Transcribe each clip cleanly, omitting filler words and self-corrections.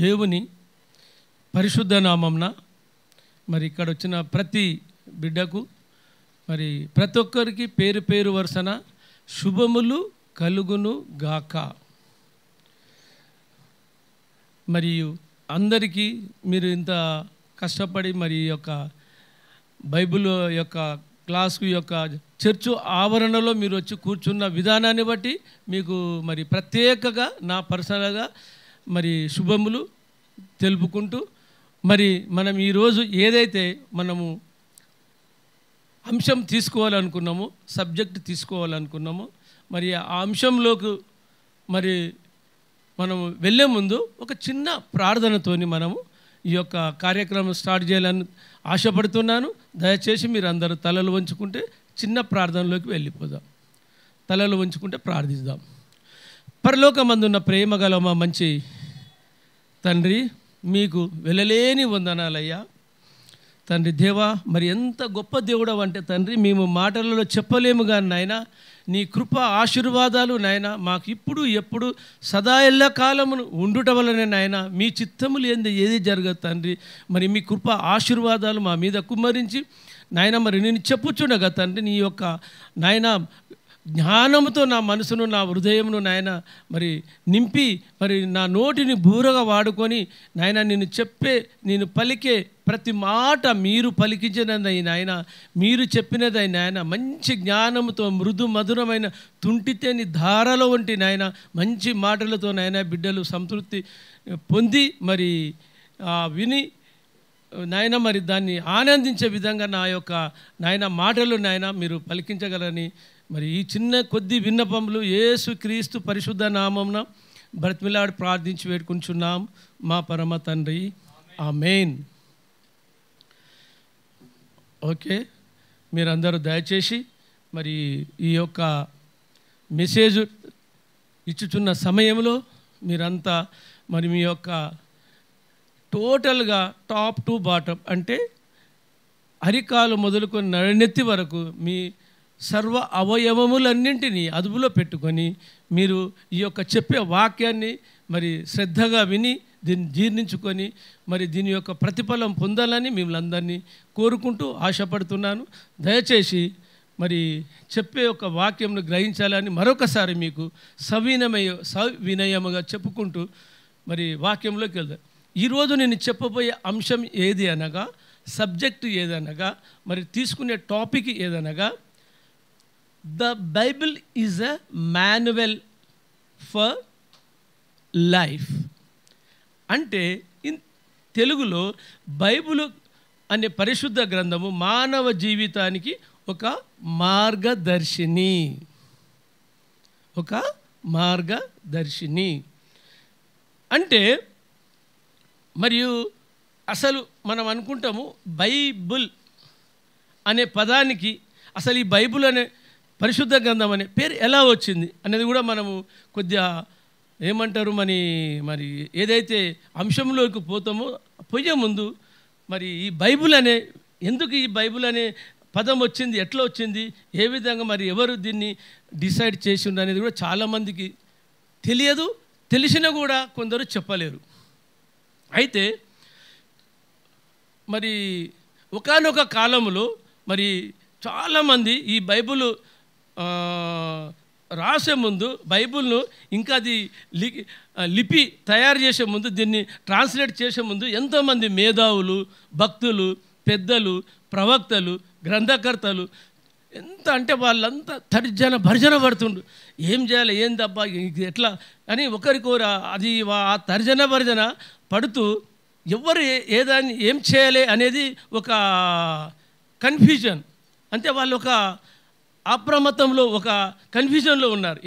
దేవుని పరిశుద్ధ నామంన మరి ఇక్కడ వచ్చిన ప్రతి బిడ్డకు మరి ప్రతి ఒక్కరికి పేరు పేరు వరుసన శుభములు కలుగును గాక. మరియు అందరికీ మీరు ఇంత కష్టపడి మరి యొక్క బైబిల్ యొక్క క్లాసు యొక్క చర్చు ఆవరణలో మీరు వచ్చి కూర్చున్న విధానాన్ని బట్టి మీకు మరి ప్రత్యేకంగా నా పర్సనల్గా మరి శుభములు తెలుపుకుంటూ మరి మనం ఈరోజు ఏదైతే మనము అంశం తీసుకోవాలనుకున్నామో, సబ్జెక్ట్ తీసుకోవాలనుకున్నామో, మరి ఆ అంశంలోకి మరి మనము వెళ్ళే ముందు ఒక చిన్న ప్రార్థనతోని మనము ఈ యొక్క కార్యక్రమం స్టార్ట్ చేయాలని ఆశపడుతున్నాను. దయచేసి మీరు అందరూ తలలు వంచుకుంటే చిన్న ప్రార్థనలోకి వెళ్ళిపోదాం. తలలు వంచుకుంటే ప్రార్థిద్దాం. పరలోకమందున్న ప్రేమ గల మా మంచి తండ్రి, మీకు వెళ్ళలేని వందనాలయ్యా. తండ్రి దేవా, మరి ఎంత గొప్ప దేవుడవు అంటే తండ్రి, మేము మాటలలో చెప్పలేము కానీ నాయన, నీ కృప ఆశీర్వాదాలు నాయన మాకు ఇప్పుడు ఎప్పుడు సదా ఎల్ల కాలమును ఉండుట వలనే నాయన, మీ చిత్తములు ఏది జరగదు తండ్రి. మరి మీ కృప ఆశీర్వాదాలు మా మీద కుమ్మరించి నాయన, మరి నేను చెప్పుచుండగా తండ్రి, నీ యొక్క నాయన జ్ఞానముతో నా మనసును నా హృదయమును నాయన మరి నింపి మరి నా నోటిని బూరగా వాడుకొని నాయన నేను పలికే ప్రతి మాట మీరు పలికించినది నాయన, మీరు చెప్పినది నాయన, మంచి జ్ఞానముతో మృదు మధురమైన తుంటితేని ధారలో వంటి నాయన మంచి మాటలతో నాయన బిడ్డలు సంతృప్తి పొంది మరి విని నాయన మరి దాన్ని ఆనందించే విధంగా నా యొక్క నాయన మాటలు నాయన మీరు పలికించగలని మరి ఈ చిన్న కొద్ది విన్నపములు యేసు క్రీస్తు పరిశుద్ధ నామమున బ్రతిమిలాడి ప్రార్థించి వేడుకుంటున్నాం మా పరమ తండ్రి, ఆమేన్. ఓకే, మీరందరూ దయచేసి మరి ఈ యొక్క మెసేజ్ ఇచ్చుచున్న సమయంలో మీరంతా మరి మీ యొక్క టోటల్గా టాప్ టు బాటమ్ అంటే అరికాలు మొదలుకొని నడినెత్తి వరకు మీ సర్వ అవయవములన్నింటినీ అదుపులో పెట్టుకొని మీరు ఈ యొక్క చెప్పే వాక్యాన్ని మరి శ్రద్ధగా విని దీన్ని జీర్ణించుకొని మరి దీని యొక్క ప్రతిఫలం పొందాలని మిమ్మల్ని అందరినీ కోరుకుంటూ ఆశపడుతున్నాను. దయచేసి చెప్పే ఒక వాక్యంను గ్రహించాలని మరొకసారి మీకు సవినయముగా చెప్పుకుంటూ మరి వాక్యంలోకి వెళ్దాం. ఈరోజు నేను చెప్పబోయే అంశం ఏది అనగా, సబ్జెక్టు ఏదనగా, మరి తీసుకునే టాపిక్ ఏదనగా, The Bible is a manual for life. అంటే తెలుగులో బైబిల్ అనే పరిశుద్ధ గ్రంథము మానవ జీవితానికి ఒక మార్గదర్శిని. అంటే మరియు అసలు మనం అనుకుంటాము బైబుల్ అనే పదానికి అసలు ఈ బైబుల్ అనే పరిశుద్ధ గ్రంథం అనే పేరు ఎలా వచ్చింది అనేది కూడా మనము కొద్దిగా ఏమంటారు మరి ఏదైతే అంశంలోకి పోయే ముందు మరి ఈ బైబుల్ ఎందుకు ఈ బైబుల్ అనే పదం వచ్చింది, ఎట్లా వచ్చింది, ఏ విధంగా మరి ఎవరు దీన్ని డిసైడ్ చేసిండ్రు అనేది కూడా చాలామందికి తెలియదు. తెలిసినా కూడా కొందరు చెప్పలేరు. అయితే మరి ఒకానొక కాలంలో మరి చాలామంది ఈ బైబిల్ రాసే ముందు, బైబిల్ను ఇంకా అది లిపి తయారు చేసే ముందు, దీన్ని ట్రాన్స్లేట్ చేసే ముందు ఎంతోమంది మేధావులు, భక్తులు, పెద్దలు, ప్రవక్తలు, గ్రంథకర్తలు ఎంత అంటే వాళ్ళంతా భర్జన పడుతుండ్రు. ఏం చేయాలి, ఏందబ్బా, ఎట్లా అని ఒకరికొర అది ఆ భర్జన పడుతూ ఎవరు ఏదాన్ని ఏం చేయాలి అనేది ఒక కన్ఫ్యూజన్. అంటే వాళ్ళు ఒక అప్రమత్తంలో, ఒక కన్ఫ్యూజన్లో ఉన్నారు.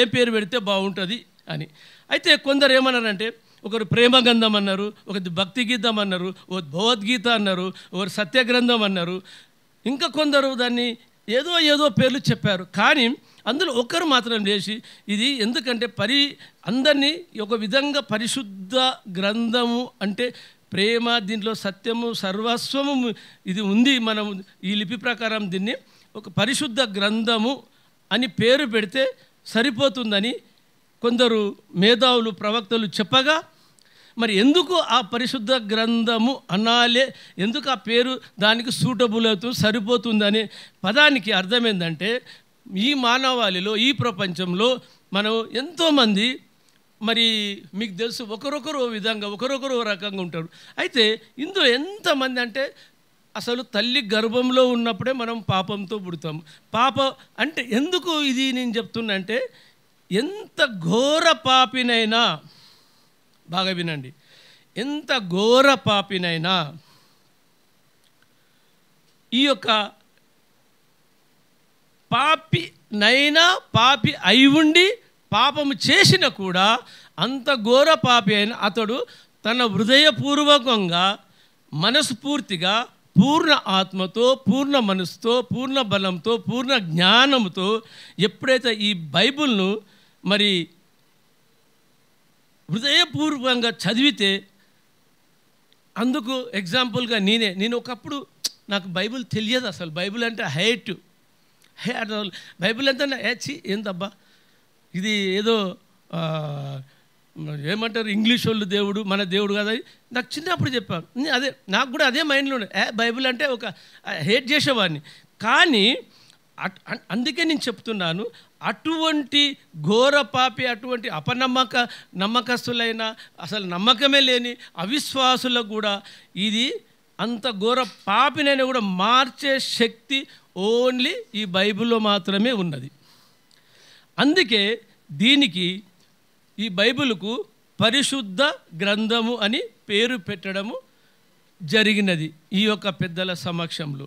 ఏ పేరు పెడితే బాగుంటుంది అని. అయితే కొందరు ఏమన్నారంటే, ఒకరు ప్రేమ గ్రంథం అన్నారు, ఒకటి భక్తి గీతం అన్నారు, ఒకటి భగవద్గీత అన్నారు, ఒకరు సత్యగ్రంథం అన్నారు. ఇంకా కొందరు దాన్ని ఏదో పేర్లు చెప్పారు. కానీ అందులో ఒకరు మాత్రం లేచి ఇది ఎందుకంటే అందరినీ ఒక విధంగా పరిశుద్ధ గ్రంథము అంటే ప్రేమ, దీంట్లో సత్యము, సర్వస్వము ఇది ఉంది. మనం ఈ లిపి ప్రకారం దీన్ని ఒక పరిశుద్ధ గ్రంథము అని పేరు పెడితే సరిపోతుందని కొందరు మేధావులు, ప్రవక్తలు చెప్పగా, మరి ఎందుకు ఆ పరిశుద్ధ గ్రంథము అనాలే, ఎందుకు ఆ పేరు దానికి సూటబుల్ అవుతుంది, సరిపోతుందనే పదానికి అర్థం ఏంటంటే, ఈ మానవాళిలో, ఈ ప్రపంచంలో మనం ఎంతోమంది మరి మీకు తెలుసు ఒకరొకరు ఓ విధంగా, ఒకరొకరు ఓ రకంగా ఉంటారు. అయితే ఇందులో ఎంతమంది అంటే అసలు తల్లి గర్భంలో ఉన్నప్పుడే మనం పాపంతో పుడతాం. పాపం అంటే ఎందుకు ఇది నేను చెప్తున్నా అంటే, ఎంత ఘోర పాపినైనా, బాగా వినండి, ఎంత ఘోర పాపినైనా ఈ యొక్క పాపి అయి ఉండి పాపము చేసిన కూడా అంత ఘోర పాపి అయిన అతడు తన హృదయపూర్వకంగా, మనస్ఫూర్తిగా, పూర్ణ ఆత్మతో, పూర్ణ మనసుతో, పూర్ణ బలంతో, పూర్ణ జ్ఞానంతో ఎప్పుడైతే ఈ బైబిల్ను మరి హృదయపూర్వకంగా చదివితే, అందుకు ఎగ్జాంపుల్గా నేను ఒకప్పుడు నాకు బైబిల్ తెలియదు, అసలు బైబిల్ అంటే అసలు బైబిల్ అంటే ఏందబ్బా ఇది ఏదో ఏమంటారు ఇంగ్లీష్ వాళ్ళు దేవుడు, మన దేవుడు కదా, నాకు చిన్నప్పుడు చెప్పాను. అదే నాకు కూడా అదే మైండ్లో బైబిల్ అంటే ఒక హేట్ చేసేవాడిని. కానీ అందుకే నేను చెప్తున్నాను, అటువంటి ఘోర పాపి, అటువంటి నమ్మకస్తులైన, అసలు నమ్మకమే లేని అవిశ్వాసులకు కూడా ఇది అంత ఘోర పాపినైనా కూడా మార్చే శక్తి ఓన్లీ ఈ బైబిల్లో మాత్రమే ఉన్నది. అందుకే దీనికి, ఈ బైబిల్కు పరిశుద్ధ గ్రంథము అని పేరు పెట్టడము జరిగినది ఈ యొక్క పెద్దల సమక్షంలో.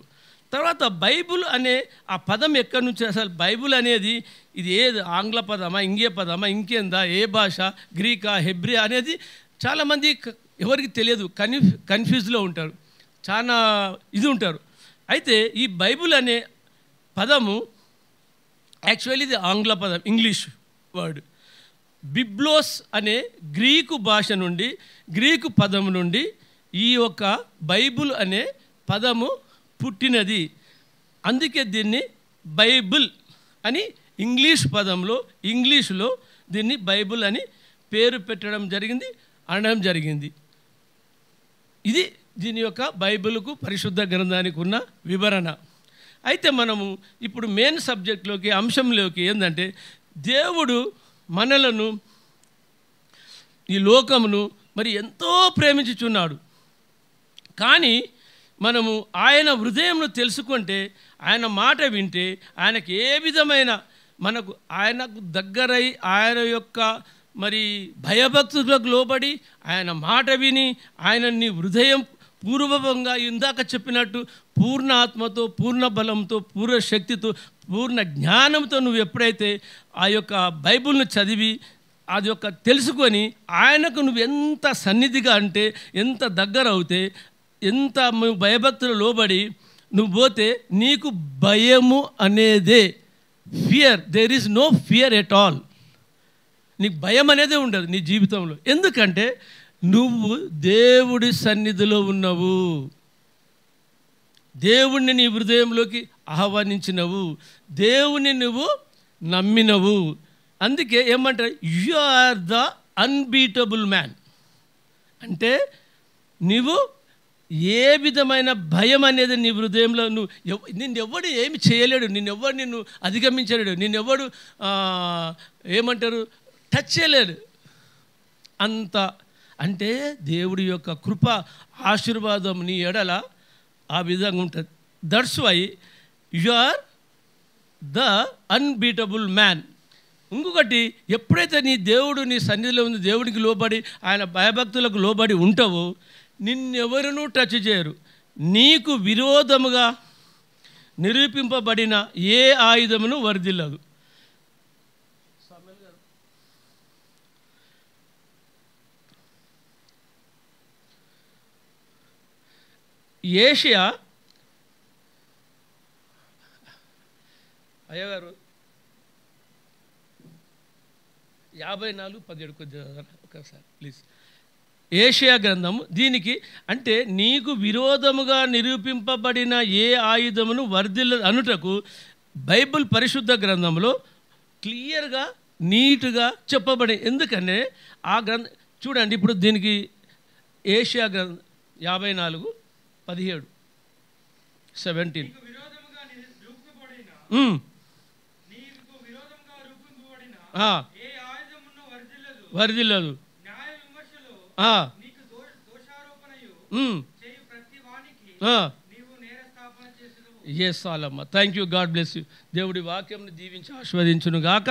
తర్వాత బైబిల్ అనే ఆ పదం ఎక్కడి నుంచి, అసలు బైబిల్ అనేది ఇది ఏది ఆంగ్ల పదమా, ఇంకే పదమా, ఇంకేందా, ఏ భాష, గ్రీకా, హెబ్రియా అనేది చాలామంది ఎవరికి తెలియదు, కన్ఫ్యూజ్లో ఉంటారు, చాలా ఇది ఉంటారు. అయితే ఈ బైబిల్ అనే పదము యాక్చువల్లీ ఇది ఆంగ్ల పదం, ఇంగ్లీష్ వర్డ్. బిబ్లోస్ అనే గ్రీకు భాష నుండి, గ్రీకు పదం నుండి ఈ యొక్క బైబిల్ అనే పదము పుట్టినది. అందుకే దీన్ని బైబిల్ అని ఇంగ్లీష్లో దీన్ని బైబిల్ అని పేరు పెట్టడం జరిగింది, అనడం జరిగింది. ఇది దీని యొక్క బైబిల్కు, పరిశుద్ధ గ్రంథానికి ఉన్న వివరణ. అయితే మనము ఇప్పుడు మెయిన్ సబ్జెక్ట్లోకి, అంశంలోకి ఏంటంటే, దేవుడు మనలను, ఈ లోకమును మరి ఎంతో ప్రేమించుచున్నాడు. కానీ మనము ఆయన హృదయంను తెలుసుకుంటే, ఆయన మాట వింటే, ఆయనకు ఏ విధమైన ఆయనకు దగ్గరై, ఆయన యొక్క మరి భయభక్తులకు లోబడి, ఆయన మాట విని, ఆయనని హృదయం పూర్వకంగా ఇందాక చెప్పినట్టు పూర్ణ ఆత్మతో, పూర్ణ బలంతో, పూర్ణ శక్తితో, పూర్ణ జ్ఞానంతో నువ్వు ఎప్పుడైతే ఆ యొక్క బైబిల్ను చదివి అది యొక్క తెలుసుకొని ఆయనకు నువ్వు ఎంత సన్నిధిగా అంటే, ఎంత దగ్గర అవుతే, ఎంత భయభక్తులు లోబడి నువ్వు పోతే, నీకు భయము అనేదే, there is no fear at all. నీకు భయం అనేదే ఉండదు నీ జీవితంలో. ఎందుకంటే నువ్వు దేవుడి సన్నిధిలో ఉన్నావు, దేవుణ్ణి నీ హృదయంలోకి ఆహ్వానించినవు, దేవుని నువ్వు నమ్మినవు. అందుకే ఏమంటారు, you are the unbeatable man. అంటే నువ్వు ఏ విధమైన భయం అనేది నీ హృదయంలో, నిన్నెవ్వడు ఏమి చేయలేడు, నిన్ను అధిగమించలేడు, నిన్నెవ్వడు ఏమంటారు టచ్ చేయలేడు. అంత అంటే దేవుడి యొక్క కృప, ఆశీర్వాదం నీ ఎడల ఆ విధంగా ఉంటుంది. That's why you are the unbeatable man. ఇంకొకటి, ఎప్పుడైతే నీ దేవుడు నీ సన్నిధిలో ఉంది, దేవుడికి లోబడి, ఆయన భయభక్తులకు లోబడి ఉంటావో, నిన్నెవరునూ టచ్ చేయరు. నీకు విరోధముగా నిరూపింపబడిన ఏ ఆయుధమును వర్ధిల్లదు. ఏషియా అయ్యగారు 54:17 ఒకసారి ప్లీజ్. ఏషియా గ్రంథము దీనికి అంటే, నీకు విరోధముగా నిరూపింపబడిన ఏ ఆయుధమును వర్ధిల్ల అనుటకు బైబిల్ పరిశుద్ధ గ్రంథంలో క్లియర్గా, నీట్గా చెప్పబడి. ఎందుకంటే ఆ గ్రంథం చూడండి, ఇప్పుడు దీనికి ఏషియా 54:17 17. వర్ధిల్లదు. ఎస్ చాలమ్మ. Thank you. God bless you. దేవుడి వాక్యంను దీవించి ఆశీర్వదించును గాక.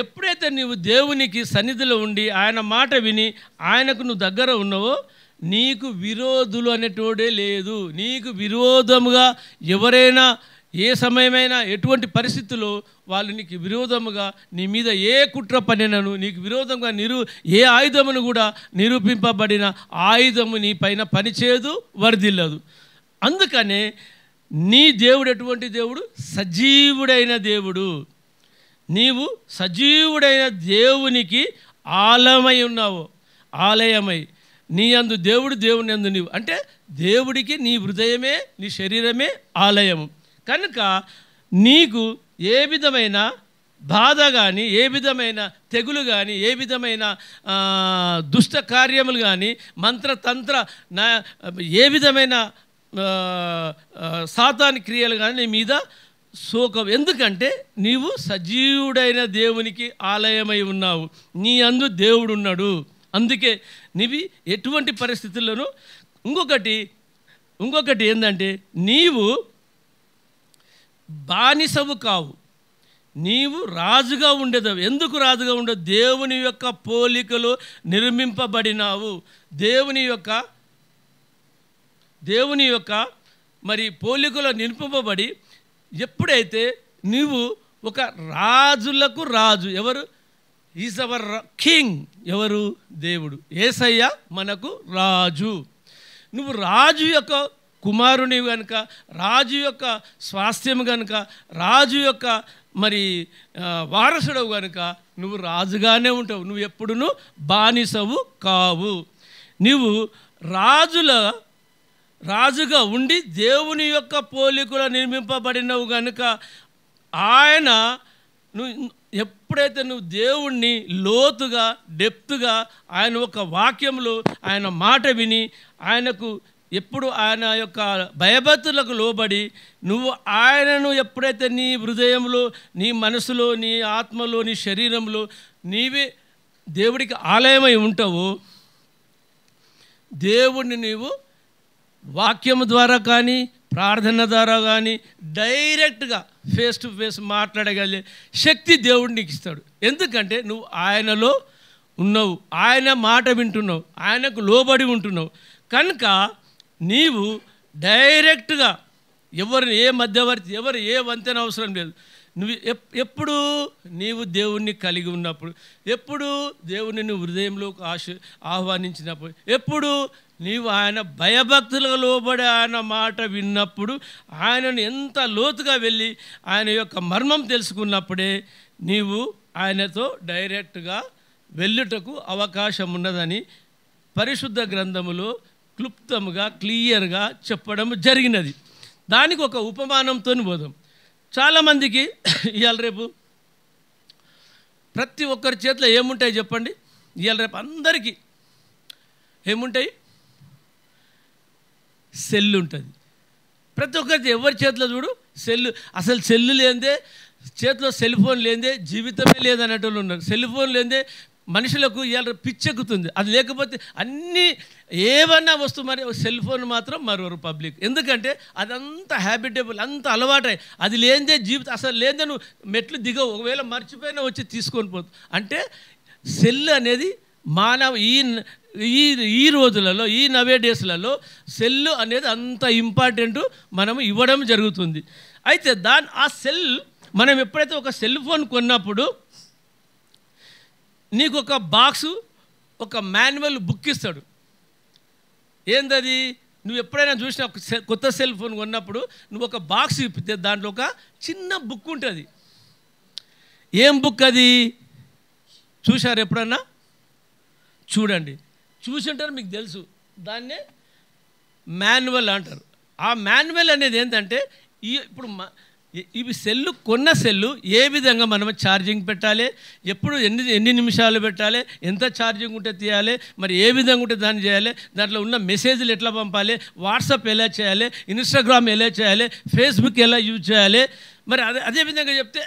ఎప్పుడైతే నీవు దేవునికి సన్నిధిలో ఉండి ఆయన మాట విని ఆయనకు నువ్వు దగ్గర ఉన్నావో నీకు విరోధులు అనేటోడే లేదు. నీకు విరోధముగా ఎవరైనా ఏ సమయమైనా ఎటువంటి పరిస్థితుల్లో వాళ్ళు నీకు విరోధముగా నీ మీద ఏ కుట్ర పనినను నీకు విరోధంగా ఏ ఆయుధమును కూడా నిరూపింపబడిన ఆయుధము నీ పైన పనిచేయదు, వర్ధిల్లదు. అందుకనే నీ దేవుడు ఎటువంటి దేవుడు? సజీవుడైన దేవుడు. నీవు సజీవుడైన దేవునికి ఆలయమై ఉన్నావు. ఆలయమై నీ యందు దేవుడు, దేవుని యందు నీవు. అంటే దేవుడికి నీ హృదయమే నీ శరీరమే ఆలయము. కనుక నీకు ఏ విధమైన బాధ కానీ, ఏ విధమైన తెగులు కానీ, ఏ విధమైన దుష్ట కార్యములు కానీ, మంత్రతంత్ర ఏ విధమైన సాతాని క్రియలు కానీ నీ మీద శోకం. ఎందుకంటే నీవు సజీవుడైన దేవునికి ఆలయమై ఉన్నావు. నీ అందు దేవుడు ఉన్నాడు. అందుకే నీవి ఎటువంటి పరిస్థితుల్లోనూ ఇంకొకటి ఏంటంటే నీవు బానిసవు కావు, నీవు రాజుగా ఉండేదావు. ఎందుకు రాజుగా ఉండవు? దేవుని యొక్క పోలికలో నిర్మింపబడినావు. దేవుని యొక్క మరి పోలికలో నింపబడి ఎప్పుడైతే నీవు ఒక రాజులకు రాజు, ఎవరు? Is our king. ఎవరు? దేవుడు. యేసయ్య మనకు రాజు. నువ్వు రాజు యొక్క కుమారుని కనుక, రాజు యొక్క స్వాస్థ్యం కనుక, రాజు యొక్క మరి వారసుడవు కనుక నువ్వు రాజుగానే ఉంటావు. నువ్వు ఎప్పుడును బానిసవు కావు. నువ్వు రాజుగా ఉండి దేవుని యొక్క పోలికలో నిర్మింపబడినవు కనుక ఆయన ఎప్పుడైతే నువ్వు దేవుణ్ణి లోతుగా డెప్త్గా ఆయన ఒక వాక్యంలో ఆయన మాట విని ఆయనకు ఎప్పుడు ఆయన యొక్క భయభక్తులకు లోబడి నువ్వు ఆయనను ఎప్పుడైతే నీ హృదయంలో, నీ మనసులో, నీ ఆత్మలో, నీ శరీరంలో నీవే దేవుడికి ఆలయమై ఉంటావో దేవుణ్ణి నీవు వాక్యము ద్వారా కానీ ప్రార్థన ద్వారా కానీ డైరెక్ట్గా ఫేస్ టు ఫేస్ మాట్లాడగలిగే శక్తి దేవుడు నీకు ఇస్తాడు. ఎందుకంటే నువ్వు ఆయనలో ఉన్నావు, ఆయన మాట వింటున్నావు, ఆయనకు లోబడి ఉంటున్నావు. కనుక నీవు డైరెక్ట్గా ఎవరిని ఏ మధ్యవర్తి, ఏ వంతెన అవసరం లేదు. నువ్వు ఎప్పుడు నీవు దేవుణ్ణి కలిగి ఉన్నప్పుడు, ఎప్పుడు దేవుని నువ్వు హృదయంలోకి ఆహ్వానించినప్పుడు, ఎప్పుడు నీవు ఆయన భయభక్తులకు లోబడి ఆయన మాట విన్నప్పుడు, ఆయనను ఎంత లోతుగా వెళ్ళి ఆయన యొక్క మర్మం తెలుసుకున్నప్పుడే నీవు ఆయనతో డైరెక్ట్గా వెళ్ళుటకు అవకాశం ఉన్నదని పరిశుద్ధ గ్రంథములో క్లుప్తంగా క్లియర్గా చెప్పడం జరిగినది. దానికి ఒక ఉపమానంతో పోదాం. చాలామందికి ఇవాళ రేపు ప్రతి ఒక్కరి చేతిలో ఏముంటాయి చెప్పండి? ఇవాళ రేపు అందరికీ ఏముంటాయి? సెల్ ఉంటుంది. ప్రతి ఒక్కరి ఎవరి చేతిలో చూడు సెల్లు. అసలు సెల్లు లేదే, చేతిలో సెల్ ఫోన్ లేదే జీవితమే లేదనేట వాళ్ళు ఉన్నారు. సెల్ ఫోన్ లేదే మనుషులకు ఇవాళ పిచ్చెక్కుతుంది. అది లేకపోతే అన్నీ ఏమన్నా వస్తువు, మరి సెల్ ఫోన్ మాత్రం మరొకరు పబ్లిక్. ఎందుకంటే అదంతా హ్యాబిటబుల్, అంత అలవాటై అది లేదే జీవితం. అసలు లేదే నువ్వు మెట్లు దిగవు, ఒకవేళ మర్చిపోయినా వచ్చి తీసుకొని పోతుంది. అంటే సెల్ అనేది మానవ ఈ రోజులలో, ఈ నవే డేస్లలో సెల్ అనేది అంత ఇంపార్టెంట్ మనం ఇవ్వడం జరుగుతుంది. అయితే ఆ సెల్ మనం ఎప్పుడైతే ఒక సెల్ ఫోన్ కొన్నప్పుడు నీకు ఒక బాక్సు, ఒక మాన్యువల్ బుక్ ఇస్తాడు. ఏందది? నువ్వు ఎప్పుడైనా చూసిన కొత్త సెల్ ఫోన్ కొన్నప్పుడు నువ్వు ఒక బాక్స్ ఇప్పితే దాంట్లో ఒక చిన్న బుక్ ఉంటుంది. ఏం బుక్ అది? చూశారు ఎప్పుడన్నా? చూడండి, చూసింటారు, మీకు తెలుసు. దాన్నే మాన్యువల్ అంటారు. ఆ మాన్యువల్ అనేది ఏంటంటే ఇప్పుడు ఇవి సెల్లు కొన్న సెల్లు ఏ విధంగా మనం ఛార్జింగ్ పెట్టాలి, ఎప్పుడు ఎన్ని నిమిషాలు పెట్టాలి, ఎంత ఛార్జింగ్ ఉంటే తీయాలి, మరి ఏ విధంగా ఉంటే దాన్ని చేయాలి, దాంట్లో ఉన్న మెసేజ్లు ఎట్లా పంపాలి, వాట్సాప్ ఎలా చేయాలి, ఇన్స్టాగ్రామ్ ఎలా చేయాలి, ఫేస్బుక్ ఎలా యూజ్ చేయాలి, మరి అదే విధంగా చెప్తే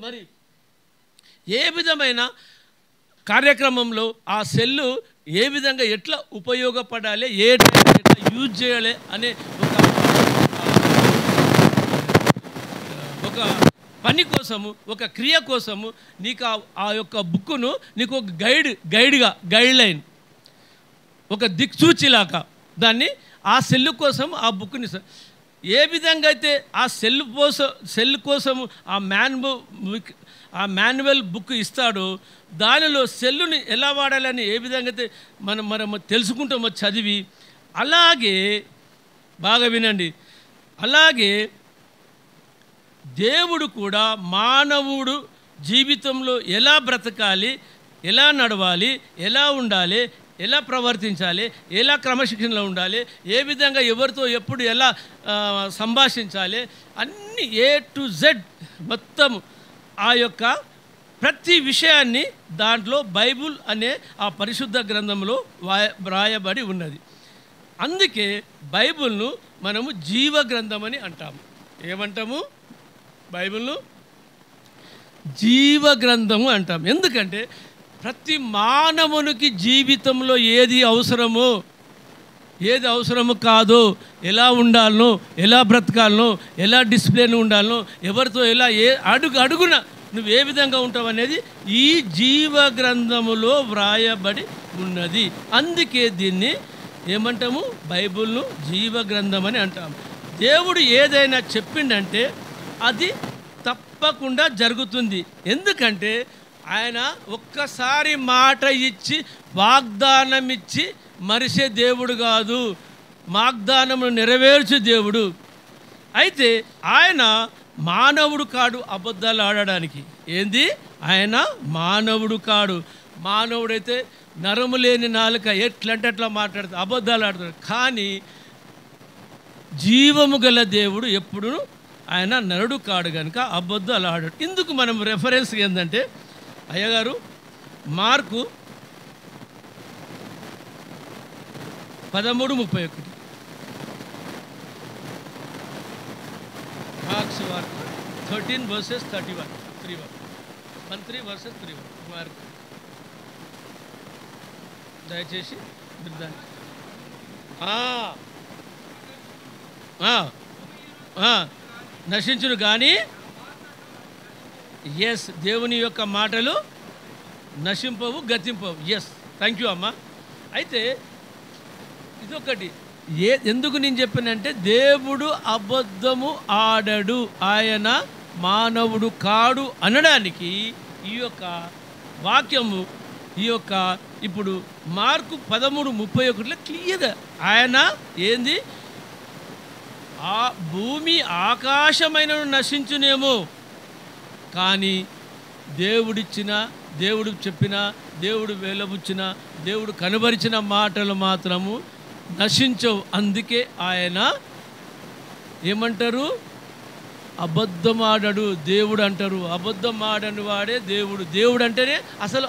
మరి ఏ విధమైన కార్యక్రమంలో ఆ సెల్లు ఏ విధంగా ఎట్లా ఉపయోగపడాలి, ఏ టైంలో ఎట్లా యూజ్ చేయాలి అనే ఒక పని కోసము, ఒక క్రియ కోసము నీకు ఆ యొక్క బుక్కును నీకు ఒక గైడ్ లైన్, ఒక దిక్సూచిలాగా దాన్ని ఆ సెల్లు కోసం ఆ బుక్ని ఏ విధంగా అయితే ఆ సెల్ కోసము ఆ మాన్యువల్ బుక్ ఇస్తాడో దానిలో సెల్లుని ఎలా వాడాలని ఏ విధంగా అయితే మనం తెలుసుకుంటామో చదివి, అలాగే బాగా వినండి, అలాగే దేవుడు కూడా మానవుడు జీవితంలో ఎలా బ్రతకాలి, ఎలా నడవాలి, ఎలా ఉండాలి, ఎలా ప్రవర్తించాలి, ఎలా క్రమశిక్షణలో ఉండాలి, ఏ విధంగా ఎవరితో ఎప్పుడు ఎలా సంభాషించాలి, అన్ని A to Z మొత్తం ఆ యొక్క ప్రతి విషయాన్ని దాంట్లో బైబుల్ అనే ఆ పరిశుద్ధ గ్రంథంలో వ్రాయబడి ఉన్నది. అందుకే బైబుల్ను మనము జీవ గ్రంథం అని అంటాము. ఏమంటాము? బైబిల్ను జీవ గ్రంథము అంటాం. ఎందుకంటే ప్రతి మానవునికి జీవితంలో ఏది అవసరమో కాదో, ఎలా ఉండాలనో, ఎలా బ్రతకాలనో, ఎలా డిసిప్లిన్ ఉండాలనో, ఎవరితో ఎలా అడుగున నువ్వు ఏ విధంగా ఉంటావు అనేది ఈ జీవ గ్రంథములో వ్రాయబడి ఉన్నది. అందుకే దీన్ని ఏమంటాము? బైబిల్ను జీవ గ్రంథం అని అంటాము. దేవుడు ఏదైనా చెప్పిండంటే అది తప్పకుండా జరుగుతుంది. ఎందుకంటే ఆయన ఒక్కసారి మాట ఇచ్చి వాగ్దానం ఇచ్చి మరిసే దేవుడు కాదు, వాగ్దానము నెరవేర్చే దేవుడు. అయితే ఆయన మానవుడు కాడు అబద్ధాలు ఆడడానికి. ఏంది? ఆయన మానవుడు కాడు. మానవుడైతే నరము లేని నాలుక ఎట్లంటే అట్లా మాట్లాడుతాడు, అబద్ధాలు ఆడుతాడు. కానీ జీవము గల దేవుడు ఎప్పుడు ఆయన నరుడు కాడు కనుక అబద్ధాలు ఆడాడు. ఇందుకు మనం రెఫరెన్స్ ఏంటంటే అయ్యగారు మార్కు 13:31 మార్క్స్ వార్త 13 verses 31 13 verses 31 మార్క్. దయచేసి నశించును కానీ ఎస్ దేవుని యొక్క మాటలు నశింపవు, గతింపవు. ఎస్, థ్యాంక్ యూ అమ్మ. అయితే ఇదొకటి ఎందుకు నేను చెప్పానంటే దేవుడు అబద్ధము ఆడడు, ఆయన మానవుడు కాడు అనడానికి ఈ యొక్క వాక్యము ఈ యొక్క ఇప్పుడు మార్కు 13:31లో క్లియర్గా ఆయన ఏంది, ఆ భూమి ఆకాశమైనను నశించునేమో కానీ దేవుడిచ్చిన, దేవుడు చెప్పిన, దేవుడు వేలబుచ్చిన, దేవుడు కనబరిచిన మాటలు మాత్రము నశించవు. అందుకే ఆయన ఏమంటారు? అబద్ధమాడడు దేవుడు అంటారు. అబద్ధం ఆడని వాడే దేవుడు. దేవుడు అంటేనే అసలు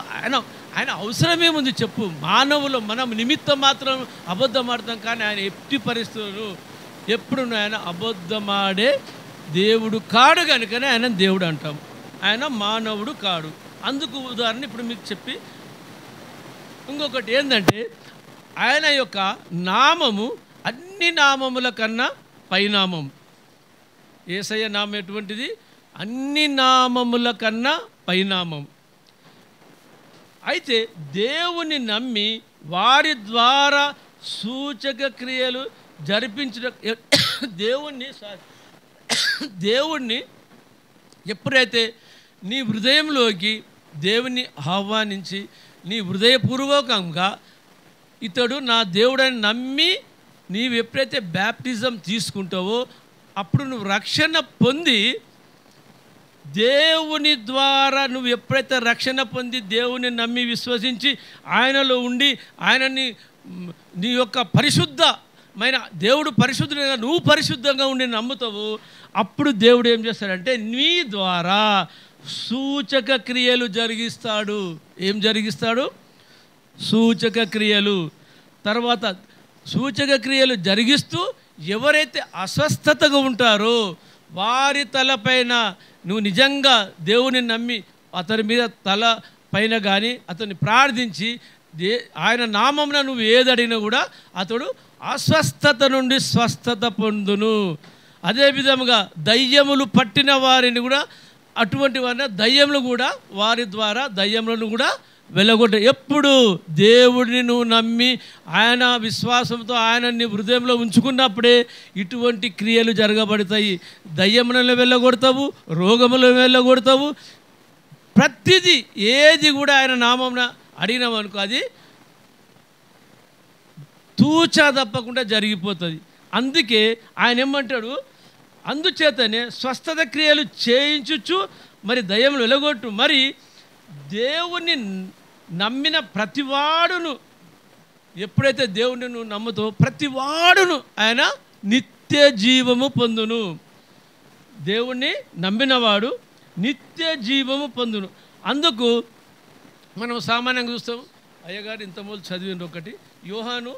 ఆయన అవసరమేముంది చెప్పు? మానవులు మనం నిమిత్తం మాత్రం అబద్ధం ఆడతాం, కానీ ఆయన ఎట్టి పరిస్థితులు ఎప్పుడు ఆయన అబద్ధమాడే దేవుడు కాడు కనుకనే ఆయన దేవుడు అంటాం. ఆయన మానవుడు కాడు. అందుకు ఉదాహరణ ఇప్పుడు మీకు చెప్పి, ఇంకొకటి ఏంటంటే ఆయన యొక్క నామము అన్ని నామముల కన్నా పైనామం. యేసయ్య నామం ఎటువంటిది? అన్ని నామముల కన్నా పైనామం. అయితే దేవుని నమ్మి వారి ద్వారా సూచక క్రియలు జరిపించడం, దేవుణ్ణి ఎప్పుడైతే నీ హృదయంలోకి దేవుని ఆహ్వానించి నీ హృదయపూర్వకంగా ఇతడు నా దేవుడని నమ్మి నీవు ఎప్పుడైతే బ్యాప్టిజం తీసుకుంటావో అప్పుడు నువ్వు రక్షణ పొంది, దేవుని ద్వారా నువ్వు ఎప్పుడైతే రక్షణ పొంది దేవుని నమ్మి విశ్వసించి ఆయనలో ఉండి ఆయనని నీ యొక్క పరిశుద్ధమైన దేవుడు పరిశుద్ధంగా నువ్వు పరిశుద్ధంగా ఉండి నమ్ముతావు, అప్పుడు దేవుడు ఏం చేస్తాడంటే నీ ద్వారా సూచక క్రియలు జరిగిస్తాడు. ఏం జరిగిస్తాడు? సూచక క్రియలు. తర్వాత సూచక క్రియలు జరిగిస్తూ ఎవరైతే అస్వస్థతగా ఉంటారో వారి తలపైన నువ్వు నిజంగా దేవుని నమ్మి అతని మీద తల పైన కానీ అతన్ని ప్రార్థించి ఆయన నామమున నువ్వు ఏది అడిగినా కూడా అతడు అస్వస్థత నుండి స్వస్థత పొందును. అదేవిధంగా దయ్యములు పట్టిన వారిని కూడా అటువంటి వారిని దయ్యములు కూడా వారి ద్వారా దయ్యములను కూడా వెళ్ళగొట్ట. ఎప్పుడు దేవుడిని నువ్వు నమ్మి ఆయన విశ్వాసంతో ఆయన నీ హృదయంలో ఉంచుకున్నప్పుడే ఇటువంటి క్రియలు జరగబడతాయి. దయ్యములను వెళ్ళగొడతావు, రోగములను వెళ్ళగొడతావు. ప్రతిదీ ఏది కూడా ఆయన నామమున అడిగినామనుకో అది తూచా తప్పకుండా జరిగిపోతుంది. అందుకే ఆయన ఏమంటాడు, అందుచేతనే స్వస్థత క్రియలు చేయించుచు మరి దయ్యములు వెలగొట్టు. మరి దేవుణ్ణి నమ్మిన ప్రతివాడును, ఎప్పుడైతే దేవుణ్ణి నువ్వు నమ్ముతావో ప్రతివాడును ఆయన నిత్య జీవము పొందును. దేవుణ్ణి నమ్మినవాడు నిత్య జీవము పొందును. అందుకు మనం సామాన్యంగా చూస్తాం. అయ్యగారు ఇంతమూలు చదివింది ఒకటి యోహాను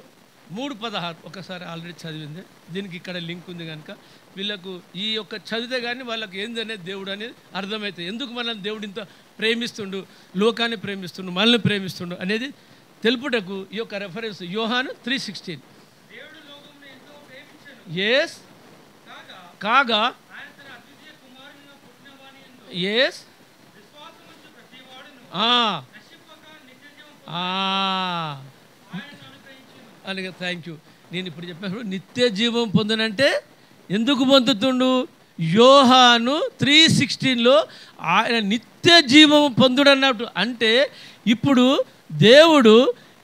3:16 ఒకసారి ఆల్రెడీ చదివింది. దీనికి ఇక్కడ లింక్ ఉంది కనుక వీళ్ళకు ఈ యొక్క చదివితే కానీ వాళ్ళకి ఏందనేది దేవుడు అనేది అర్థమవుతుంది. ఎందుకు మనల్ని దేవుడు ఇంత ప్రేమిస్తుండు, లోకాన్ని ప్రేమిస్తుండు, మనల్ని ప్రేమిస్తుండు అనేది తెలుపుటకు ఈ యొక్క రెఫరెన్స్ యోహాను 3:16. ఎస్ కాగా ఎస్ అలాగే థ్యాంక్ యూ. నేను ఇప్పుడు చెప్పినప్పుడు నిత్య జీవం పొందనంటే ఎందుకు పొందుతుండు? యోహాను 3:16లో ఆయన నిత్య జీవం పొందుడు అన్నట్టు. అంటే ఇప్పుడు దేవుడు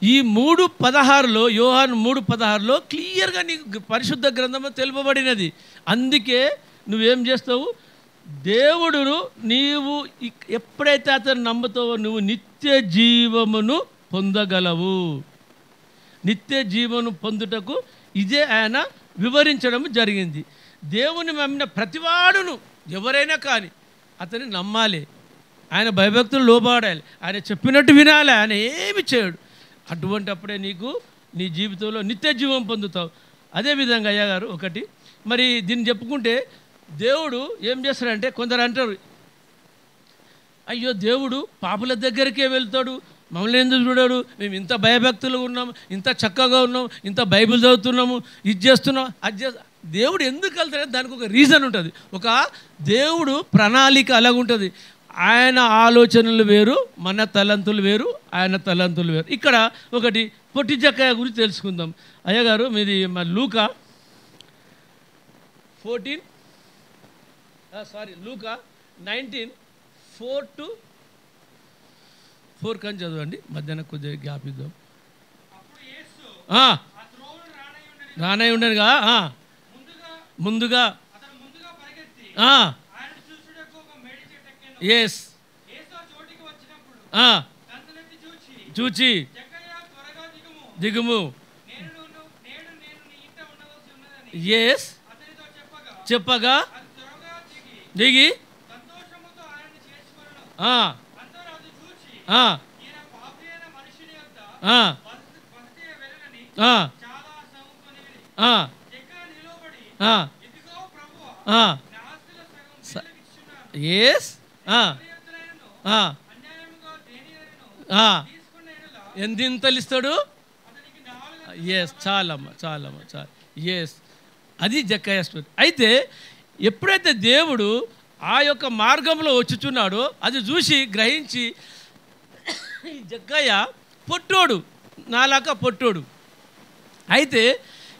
ఈ 3:16లో యోహాను 3:16లో క్లియర్గా నీకు పరిశుద్ధ గ్రంథంలో తెలుపబడినది. అందుకే నువ్వేం చేస్తావు? దేవుడును నీవు ఎప్పుడైతే అతను నమ్ముతావో నువ్వు నిత్య జీవమును పొందగలవు. నిత్య జీవను పొందుటకు ఇదే ఆయన వివరించడం జరిగింది. దేవుని నమ్మిన ప్రతివాడును ఎవరైనా కానీ అతన్ని నమ్మాలి, ఆయన భయభక్తులు లోబడాలి, ఆయన చెప్పినట్టు వినాలి, ఆయన ఏమి చేయడు. అటువంటి అప్పుడే నీకు నీ జీవితంలో నిత్య జీవం పొందుతావు. అదేవిధంగా అయ్యగారు ఒకటి మరి దీన్ని చెప్పుకుంటే దేవుడు ఏం చేస్తాడంటే కొందరు అంటారు, అయ్యో దేవుడు పాపుల దగ్గరికే వెళ్తాడు, మమ్మల్ని ఎందుకు చూడాడు, మేము ఇంత భయభక్తులు ఉన్నాం, ఇంత చక్కగా ఉన్నాం, ఇంత బైబిల్ చదువుతున్నాము, ఇది చేస్తున్నాం, అది దేవుడు ఎందుకు వెళ్తాడంటే దానికి ఒక రీజన్ ఉంటుంది. ఒక దేవుడు ప్రణాళిక అలాగుంటుంది. ఆయన ఆలోచనలు వేరు, మన తలంతులు వేరు, ఆయన తలంతులు వేరు. ఇక్కడ ఒకటి పొట్టి జక్కయ్య గురించి తెలుసుకుందాం. అయ్యగారు మీది లూకా 19:4-4 కానీ చదవండి. మధ్యాహ్నం కొద్దిగా గ్యాప్ ఇద్దాం. రానై ఉండనుగా ముందుగా ఎస్ చూచి దిగుము ఎస్ చెప్పగా దిగి ఎస్ ఎంతలు ఇస్తాడు? ఎస్ చాలమ్మ చాలమ్మ చాలు. ఎస్ అది జక్కయ్య స్టోరీ. అయితే ఎప్పుడైతే దేవుడు ఆ యొక్క మార్గంలో వచ్చుచున్నాడో అది చూసి గ్రహించి ఈ జక్కయ్య పొట్టోడు, నాలాక పొట్టోడు. అయితే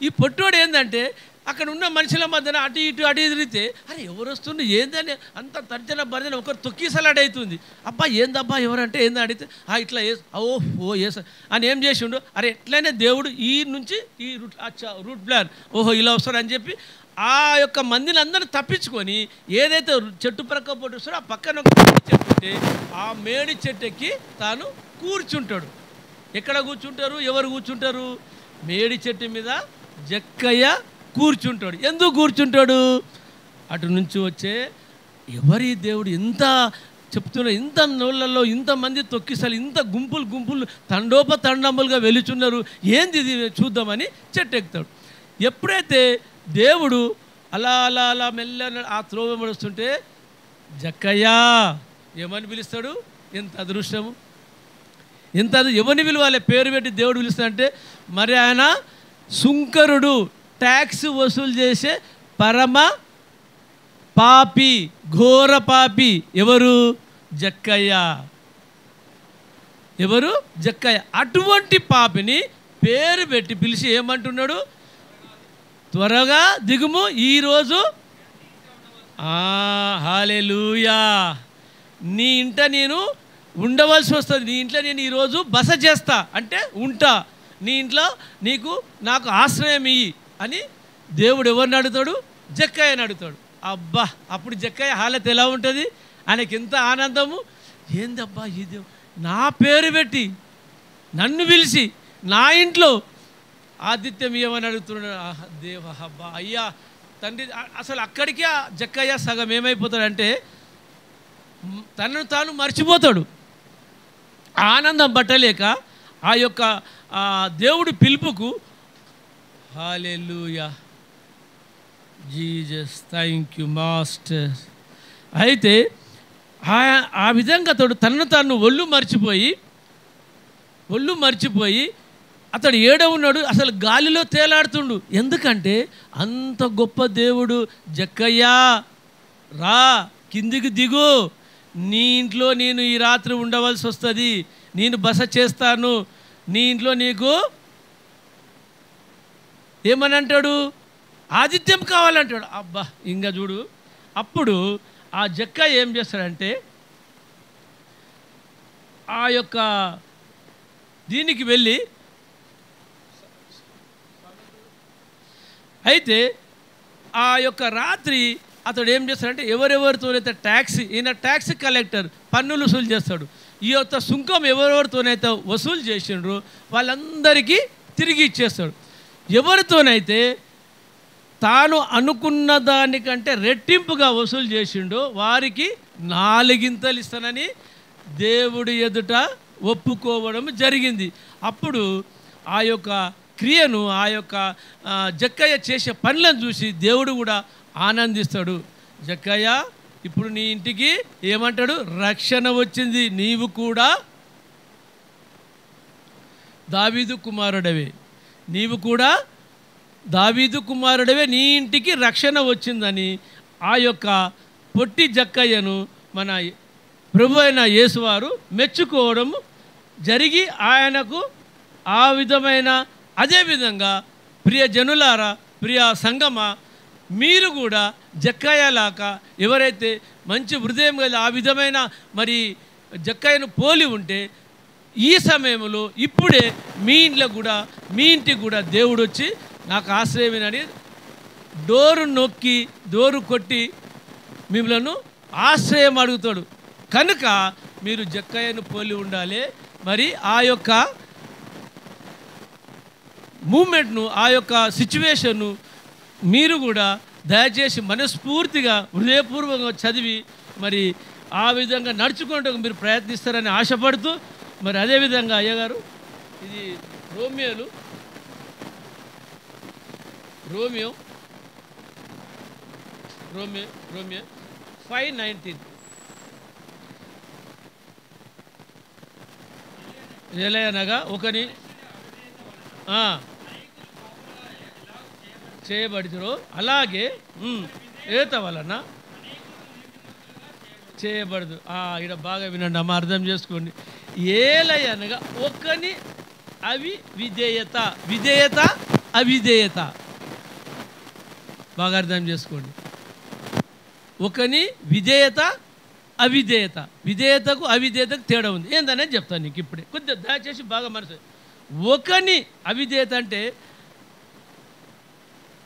ఈ పొట్టోడు ఏంటంటే అక్కడ ఉన్న మనుషుల మధ్యన అటు ఇటు తిరిగితే అరే ఎవరు వస్తుండే ఏందని అంత తర్జన భర్జన ఒకరు తొక్కిసలాడవుతుంది. అబ్బా ఏందబ్బా ఎవరంటే ఏంది అడిగితే ఇట్లా ఓ ఎస్ అని ఏం చేసిండు, అరే ఎట్లయినా దేవుడు ఈ నుంచి ఈ రూట్ ప్లాన్ ఇలా వస్తారని చెప్పి ఆ యొక్క మందిని అందరిని తప్పించుకొని ఏదైతే చెట్టు ప్రక్క పొట్టు వస్తాడో ఆ పక్కన ఒక మేడి చెట్టు ఉంటే ఆ మేడి చెట్టు ఎక్కి తాను కూర్చుంటాడు. ఎక్కడ కూర్చుంటారు? ఎవరు కూర్చుంటారు? మేడి చెట్టు మీద జక్కయ్య కూర్చుంటాడు. ఎందుకు కూర్చుంటాడు? అటు నుంచి వచ్చే ఎవరి దేవుడు ఎంత చెప్తున్నా, ఇంత నోళ్ళల్లో ఇంతమంది తొక్కిసలు, ఇంత గుంపులు గుంపులు తండోపతండములుగా వెలుచున్నారు, ఏంది ఇది చూద్దామని చెట్టు ఎక్కుతాడు. ఎప్పుడైతే దేవుడు అలా అలా అలా మెల్ల ఆ త్రోవ మడుస్తుంటే జక్కయ్యా ఏమని పిలుస్తాడు? ఎంత అదృష్టము, ఎంత ఎవరిని పిలవాలి? పేరు పెట్టి దేవుడు పిలుస్తాడంటే మరి ఆయన సుంకరుడు, ట్యాక్స్ వసూలు చేసే పరమ పాపి, ఘోర పాపి. ఎవరు? జక్కయ్య. ఎవరు? జక్కయ్య. అటువంటి పాపిని పేరు పెట్టి పిలిచి ఏమంటున్నాడు? త్వరగా దిగుము, ఈరోజు హల్లెలూయా, నీ ఇంట నేను ఉండవలసి వస్తుంది, నీ ఇంట్లో నేను ఈరోజు బస చేస్తా అంటే ఉంటా, నీ ఇంట్లో నాకు ఆశ్రయం ఇయ్యి అని దేవుడు ఎవరిని అడుగుతాడు? జక్కయ్యని అడుగుతాడు. అబ్బా, అప్పుడు జక్కయ్య హాలత్ ఎలా ఉంటుంది? ఆయనకి ఎంత ఆనందము! ఏందబ్బా ఈ దేవుడు నా పేరు పెట్టి నన్ను పిలిచి నా ఇంట్లో ఆతిథ్యం ఇవ్వమని అడుగుతున్నాడు. దేవ అబ్బా, అయ్యా తండ్రి. అసలు అక్కడికే జక్కయ్య సగం ఏమైపోతాడంటే తనను తాను మర్చిపోతాడు. ఆనందం పట్టలేక ఆ యొక్క దేవుడి పిలుపుకు హల్లెలూయా జీసస్ థ్యాంక్ యూ మాస్టర్. అయితే ఆ విధంగా అతడు తనను తాను ఒళ్ళు మర్చిపోయి అతడు ఏడ ఉన్నాడు, అసలు గాలిలో తేలాడుతుండు. ఎందుకంటే అంత గొప్ప దేవుడు. జక్కయ్యా రా, కిందికి దిగు, నీ ఇంట్లో నేను ఈ రాత్రి ఉండవలసి వస్తుంది, నేను బస చేస్తాను, నీ ఇంట్లో నీకు ఏమని అంటాడు? ఆతిథ్యం కావాలంటాడు. అబ్బా, ఇంకా చూడు. అప్పుడు ఆ జక్కయ్య ఏం చేస్తాడంటే ఆ యొక్క దీనికి వెళ్ళి, అయితే ఆ యొక్క రాత్రి అతడు ఏం చేస్తాడంటే ఎవరెవరితోనైతే ఈయన ట్యాక్స్ కలెక్టర్, పన్నులు వసూలు చేస్తాడు. ఈ యొక్క సుంకం ఎవరెవరితోనైతే వసూలు చేసిండ్రో వాళ్ళందరికీ తిరిగి ఇచ్చేస్తాడు. ఎవరితోనైతే తాను అనుకున్న దానికంటే రెట్టింపుగా వసూలు చేసిండో వారికి 4 ఇస్తానని దేవుడి ఎదుట ఒప్పుకోవడం జరిగింది. అప్పుడు ఆ యొక్క క్రియను, ఆ యొక్క జక్కయ్య చేసే పనులను చూసి దేవుడు కూడా ఆనందిస్తాడు. జక్కయ్య, ఇప్పుడు నీ ఇంటికి ఏమంటాడు? రక్షణ వచ్చింది, నీవు కూడా దావీదు కుమారుడవే, నీ ఇంటికి రక్షణ వచ్చిందని ఆ యొక్క పొట్టి జక్కయ్యను మన ప్రభు అయిన యేసువారు మెచ్చుకోవడం జరిగి ఆయనకు ఆ విధమైన, అదేవిధంగా ప్రియ జనులారా, ప్రియ సంగమ, మీరు కూడా జక్కయ్యలాగా ఎవరైతే మంచి హృదయం కలిగి ఆ విధమైన మరి జక్కయ్యను పోలి ఉంటే ఈ సమయంలో ఇప్పుడే మీ ఇంటికి కూడా దేవుడు వచ్చి నాకు ఆశ్రయమేనని డోరు కొట్టి మిమ్మల్ని ఆశ్రయం అడుగుతాడు. కనుక మీరు జక్కయ్యను పోలి ఉండాలి. మరి ఆ యొక్క మూమెంట్ను, ఆ యొక్క సిచ్యువేషన్ను మీరు కూడా దయచేసి మనస్ఫూర్తిగా హృదయపూర్వకంగా చదివి మరి ఆ విధంగా నడుచుకుంటూ మీరు ప్రయత్నిస్తారని ఆశపడుతూ, మరి అదేవిధంగా అయ్యగారు ఇది రోమియో 5:19 ఎలాగనగా ఒకని చేయబడితురో అలాగే ఏత వలన చేయబడదు. ఇక్కడ బాగా వినండి అమ్మ, అర్థం చేసుకోండి. ఏలయనగా ఒకని విధేయత అవిధేయత, బాగా అర్థం చేసుకోండి. ఒకని విధేయతకు అవిధేయతకు తేడా ఉంది. ఏందనేది చెప్తాను నీకు ఇప్పుడే, కొద్దిగా దయచేసి బాగా మనసు. ఒకని అవిధేయత అంటే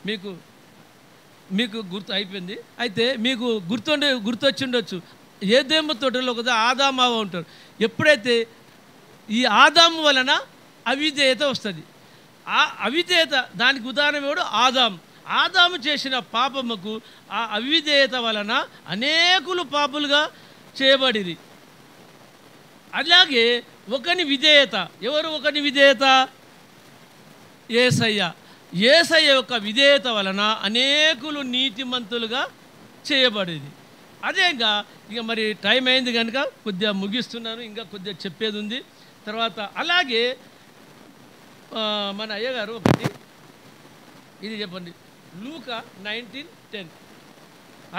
మీకు గుర్తు అయిపోయింది. అయితే మీకు గుర్తొచ్చిండొచ్చు, ఏదేమో తోటలో కదా ఆదాము అవ్వ ఉంటారు. ఎప్పుడైతే ఈ ఆదాము వలన అవిధేయత వస్తుంది, ఆ అవిధేయత దానికి ఉదాహరణ ఎవడు? ఆదాము చేసిన పాపముకు ఆ అవిధేయత వలన అనేకులు పాపులుగా చేయబడిరి. అలాగే ఒకని విధేయత, ఎవరు ఒకని విధేయత? యేసయ్య. యేసయ్య యొక్క విధేయత వలన అనేకులు నీతిమంతులుగా చేయబడేది. అదేగా ఇక మరి టైం అయింది కనుక కొద్దిగా ముగిస్తున్నాను, ఇంకా కొద్దిగా చెప్పేది ఉంది తర్వాత. అలాగే మన అయ్యగారు ఒకటి ఇది చెప్పండి, లూకా 19:10.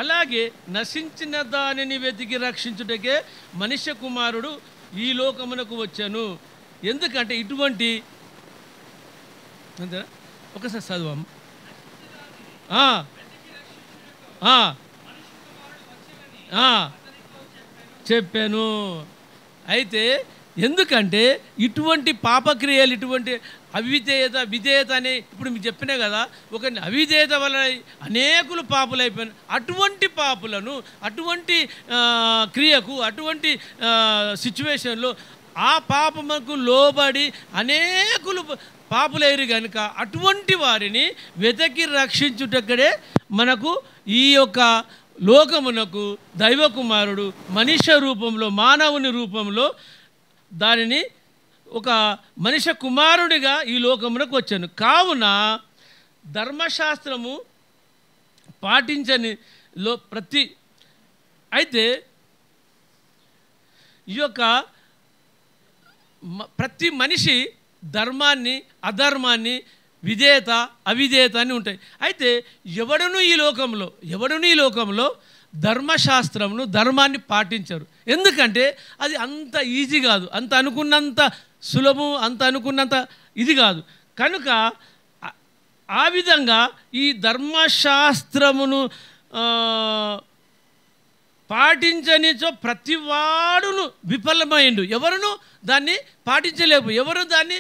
అలాగే నశించిన దానిని వెతికి రక్షించుటకే మనుష్య కుమారుడు ఈ లోకమునకు వచ్చాను. ఎందుకంటే ఇటువంటి అంతేనా, ఒకసారి చదువు. చెప్పాను. అయితే ఎందుకంటే ఇటువంటి పాపక్రియలు, ఇటువంటి అవిధేయత, విధేయత అని ఇప్పుడు మీకు చెప్పినా కదా, ఒక అవిధేయత వలన అనేకులు పాపులు అయిపోయిన అటువంటి పాపులను, అటువంటి క్రియకు, అటువంటి సిచ్యువేషన్లో ఆ పాపముకు లోబడి అనేకులు పాపులైరు కనుక అటువంటి వారిని వెతకి రక్షించుటక్కడే మనకు ఈ యొక్క లోకమునకు దైవ కుమారుడు మనుష్య రూపంలో, మానవుని రూపంలో దానిని ఒక మనుష్య కుమారుడిగా ఈ లోకమునకు వచ్చాను. కావున ధర్మశాస్త్రము పాటించని అయితే ఈ యొక్క ప్రతి మనిషి ధర్మాన్ని, అధర్మాన్ని, విధేయత, అవిధేయత అని ఉంటాయి. అయితే ఎవడును ఈ లోకంలో ధర్మశాస్త్రమును, ధర్మాన్ని పాటించరు. ఎందుకంటే అది అంత ఈజీ కాదు, అంత అనుకున్నంత సులభం, అంత అనుకున్నంత ఇది కాదు. కనుక ఆ విధంగా ఈ ధర్మశాస్త్రమును పాటించనిచో ప్రతివాడును విఫలమైండు. ఎవరును దాన్ని పాటించలేవు, ఎవరు దాన్ని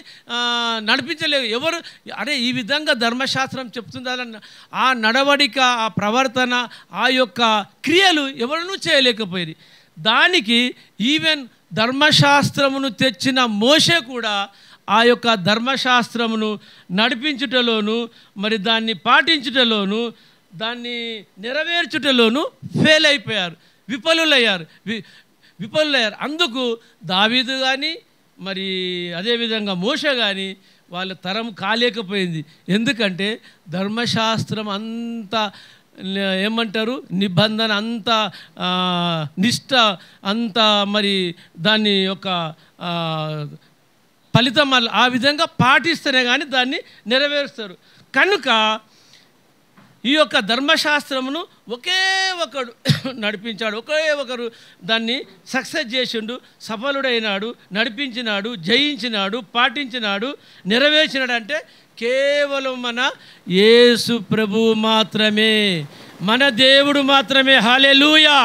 నడిపించలేవు. ఎవరు అరే ఈ విధంగా ధర్మశాస్త్రం చెప్తుందన్న ఆ నడవడిక, ఆ ప్రవర్తన, ఆ యొక్క క్రియలు ఎవరునూ చేయలేకపోయారు. దానికి ఈవెన్ ధర్మశాస్త్రమును తెచ్చిన మోషే కూడా ఆ యొక్క ధర్మశాస్త్రమును నడిపించుటలోను, మరి దాన్ని పాటించుటలోను, దాన్ని నెరవేర్చుటలోను ఫెయిల్ అయిపోయారు, విఫలులయ్యారు. అందుకు దావీదు కానీ, మరి అదేవిధంగా మోషే కానీ వాళ్ళ తరం కాలేకపోయింది. ఎందుకంటే ధర్మశాస్త్రం అంత ఏమంటారు, నిబంధన అంత నిష్ట అంత, మరి దాని యొక్క ఫలితం ఆ విధంగా పాటిస్తేనే కానీ దాన్ని నెరవేరుస్తారు. కనుక ఈ యొక్క ధర్మశాస్త్రమును ఒకే ఒకడు నడిపించాడు, ఒకే ఒకరు దాన్ని సక్సెస్ చేసిండు, సఫలుడైనాడు, నడిపించినాడు, జయించినాడు, పాటించినాడు, నెరవేర్చినాడు. అంటే కేవలం మన యేసు ప్రభువు మాత్రమే, మన దేవుడు మాత్రమే. హల్లెలూయా.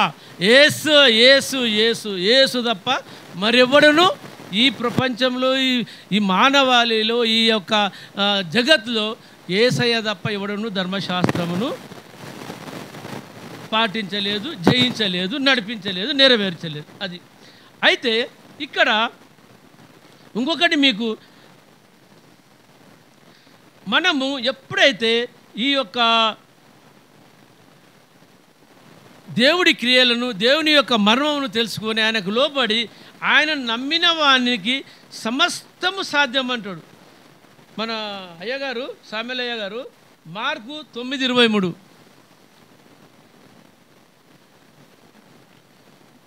యేసు యేసు యేసు యేసు తప్ప మరెవడును ఈ ప్రపంచంలో, ఈ మానవాళిలో, ఈ యొక్క జగత్తులో యేసయ్య తప్ప ఎవడను ధర్మశాస్త్రమును పాటించలేదు, జయించలేదు, నడిపించలేదు, నెరవేర్చలేదు. అది అయితే ఇక్కడ ఇంకొకటి మీకు, మనము ఎప్పుడైతే ఈ యొక్క దేవుడి క్రియలను, దేవుని యొక్క మర్మమును తెలుసుకొని ఆయనకు లోబడి ఆయన నమ్మిన వానికి సమస్తము సాధ్యమంటాడు. మన అయ్యగారు, సామెలయ్య గారు, మార్కు 9:23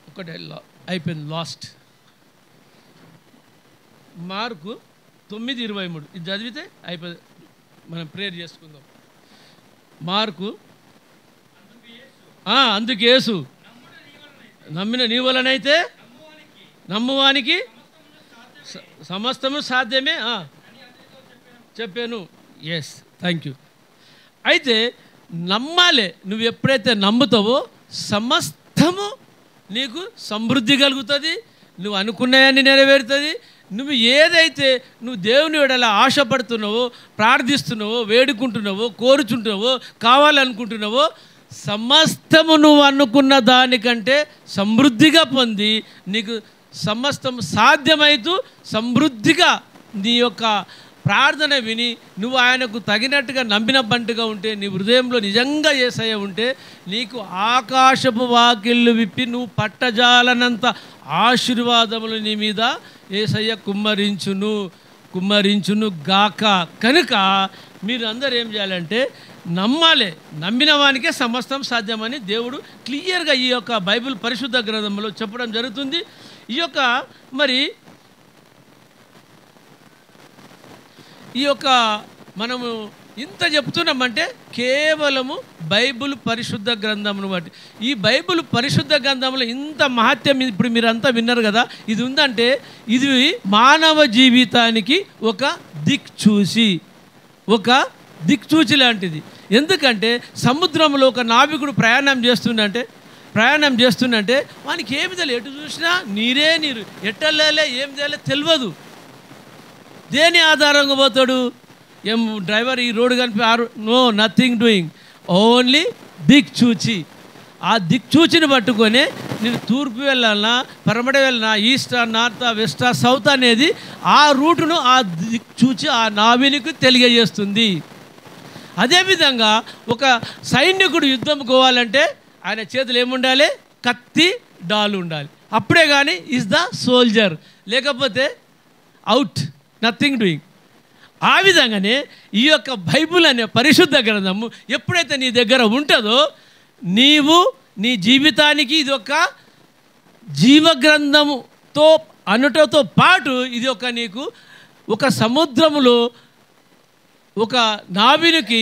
ఒకటే అయిపోయింది, లాస్ట్. మార్కు 9:23 ఇది చదివితే అయిపోయింది, మనం ప్రేయర్ చేసుకుందాం. మార్కు, అందుకు యేసు నమ్మిన నీ వలనైతే నమ్మువానికి సమస్తము సాధ్యమే చెప్పాను. Yes, thank you. అయితే నమ్మాలి. నువ్వు ఎప్పుడైతే నమ్ముతావో సమస్తము నీకు సమృద్ధి కలుగుతుంది, నువ్వు అనుకున్నాయని నెరవేరుతుంది. నువ్వు ఏదైతే నువ్వు దేవుని ఎడల ఆశపడుతున్నావో, ప్రార్థిస్తున్నావో, వేడుకుంటున్నావో, కోరుచుంటున్నావో, కావాలనుకుంటున్నావో సమస్తము నువ్వు అనుకున్న దానికంటే సమృద్ధిగా పొంది నీకు సమస్తం సాధ్యమైతూ సమృద్ధిగా నీ యొక్క ప్రార్థన విని నువ్వు ఆయనకు తగినట్టుగా నమ్మినబంటుగా ఉంటే, నీ హృదయంలో నిజంగా యేసయ్య ఉంటే, నీకు ఆకాశపు వాకిళ్ళు విప్పి నువ్వు పట్టజాలనంత ఆశీర్వాదములు నీ మీద యేసయ్య కుమ్మరించును గాక. కనుక మీరు అందరూ ఏం చేయాలంటే నమ్మాలి. నమ్మిన వానికే సమస్తం సాధ్యమని దేవుడు క్లియర్గా ఈ యొక్క బైబిల్ పరిశుద్ధ గ్రంథంలో చెప్పడం జరుగుతుంది. ఈ యొక్క మనము ఇంత చెప్తున్నామంటే కేవలము బైబిల్ పరిశుద్ధ గ్రంథమును బట్టి. ఈ బైబిల్ పరిశుద్ధ గ్రంథంలో ఇంత మహత్యం ఇప్పుడు మీరంతా విన్నారు కదా, ఇది ఉందంటే ఇది మానవ జీవితానికి ఒక దిక్చూచి లాంటిది. ఎందుకంటే సముద్రంలో ఒక నావికుడు ప్రయాణం చేస్తుందంటే వానికి ఏమి తెలియదు, ఎటు చూసినా నీరే నీరు, ఎట్టలేలే ఏం చేయాలో తెలియదు. దేని ఆధారంగా పోతాడు? ఏం డ్రైవర్ ఈ రోడ్డు కనిపి నో నథింగ్ డూయింగ్, ఓన్లీ దిక్చూచి. ఆ దిక్చూచిని పట్టుకొని నేను తూర్పు వెళ్ళాలన్నా, పరమడ వెళ్ళినా, ఈస్టా, నార్తా, వెస్టా, సౌత్ అనేది ఆ రూటును ఆ దిక్చూచి ఆ నావినికి తెలియజేస్తుంది. అదేవిధంగా ఒక సైనికుడు యుద్ధం పోవాలంటే ఆయన చేతులు ఏముండాలి? కత్తి, డాలు ఉండాలి. అప్పుడే కానీ ఈజ్ ద సోల్జర్, లేకపోతే అవుట్, నథింగ్ డూయింగ్. ఆ విధంగానే ఈ యొక్క బైబిల్ అనే పరిశుద్ధ గ్రంథము ఎప్పుడైతే నీ దగ్గర ఉంటుందో, నీవు నీ జీవితానికి ఇది ఒక జీవగ్రంథముతో అనుటతో పాటు ఇది ఒక నీకు ఒక సముద్రములో ఒక నావినికి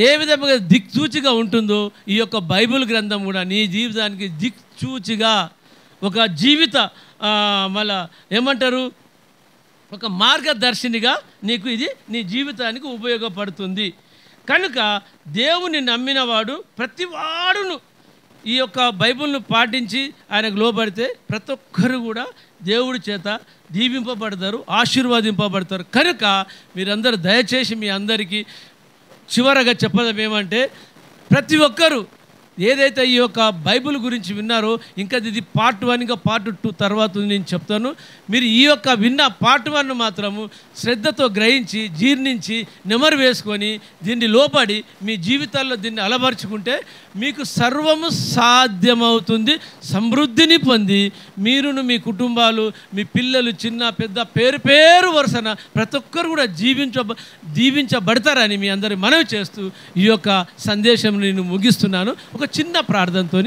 ఏ విధంగా దిక్చూచిగా ఉంటుందో, ఈ యొక్క బైబిల్ గ్రంథం కూడా నీ జీవితానికి దిక్చూచిగా ఒక జీవిత మళ్ళా ఏమంటారు, ఒక మార్గదర్శినిగా నీకు ఇది నీ జీవితానికి ఉపయోగపడుతుంది. కనుక దేవుని నమ్మినవాడు ప్రతివాడును ఈ యొక్క బైబిల్ను పాటించి ఆయనకు లోబడితే ప్రతి ఒక్కరు కూడా దేవుడి చేత దీవింపబడతారు, ఆశీర్వాదింపబడతారు. కనుక మీరందరూ దయచేసి మీ అందరికీ చివరగా చెప్పడం ఏమంటే, ప్రతి ఒక్కరూ ఏదైతే ఈ యొక్క బైబిల్ గురించి విన్నారో, ఇంకా ఇది పార్ట్ 1, ఇంకా పార్ట్ 2 తర్వాత నేను చెప్తాను. మీరు ఈ యొక్క విన్న పార్ట్ 1 మాత్రము శ్రద్ధతో గ్రహించి, జీర్ణించి, నెమరు వేసుకొని దీన్ని లోబడి మీ జీవితాల్లో దీన్ని అలవర్చుకుంటే మీకు సర్వము సాధ్యమవుతుంది. సమృద్ధిని పొంది మీరును, మీ కుటుంబాలు, మీ పిల్లలు, చిన్న పెద్ద పేరు వరుసన ప్రతి ఒక్కరు కూడా దీవించబడతారని మీ అందరి మనవి చేస్తూ ఈ యొక్క సందేశం నేను ముగిస్తున్నాను. ఒక చిన్న ప్రార్థనతో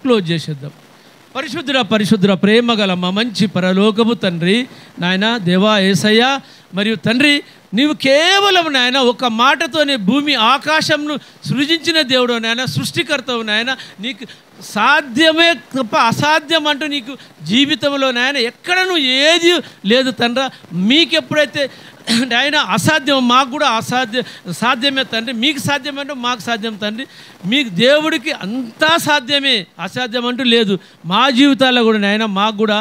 క్లోజ్ చేసేద్దాం. పరిశుద్ధుడ ప్రేమ గల మా మంచి పరలోకపు తండ్రి, నాయన దేవా యేసయ్య, మరియు తండ్రి నీవు కేవలం నాయన ఒక మాటతోనే భూమి ఆకాశంను సృజించిన దేవుడు నాయన, సృష్టికర్తవు నాయన. నీకు సాధ్యమే తప్ప అసాధ్యం అంటూ నీకు జీవితంలో నాయన ఎక్కడనూ ఏది లేదు తండ్రి. మీకెప్పుడైతే ఆయన అసాధ్యం, మాకు కూడా సాధ్యమే తండ్రి. మీకు సాధ్యమంటే మాకు సాధ్యం తండ్రి. మీకు దేవుడికి అంతా సాధ్యమే, అసాధ్యం అంటూ లేదు. మా జీవితాల్లో కూడా నాయన మాకు కూడా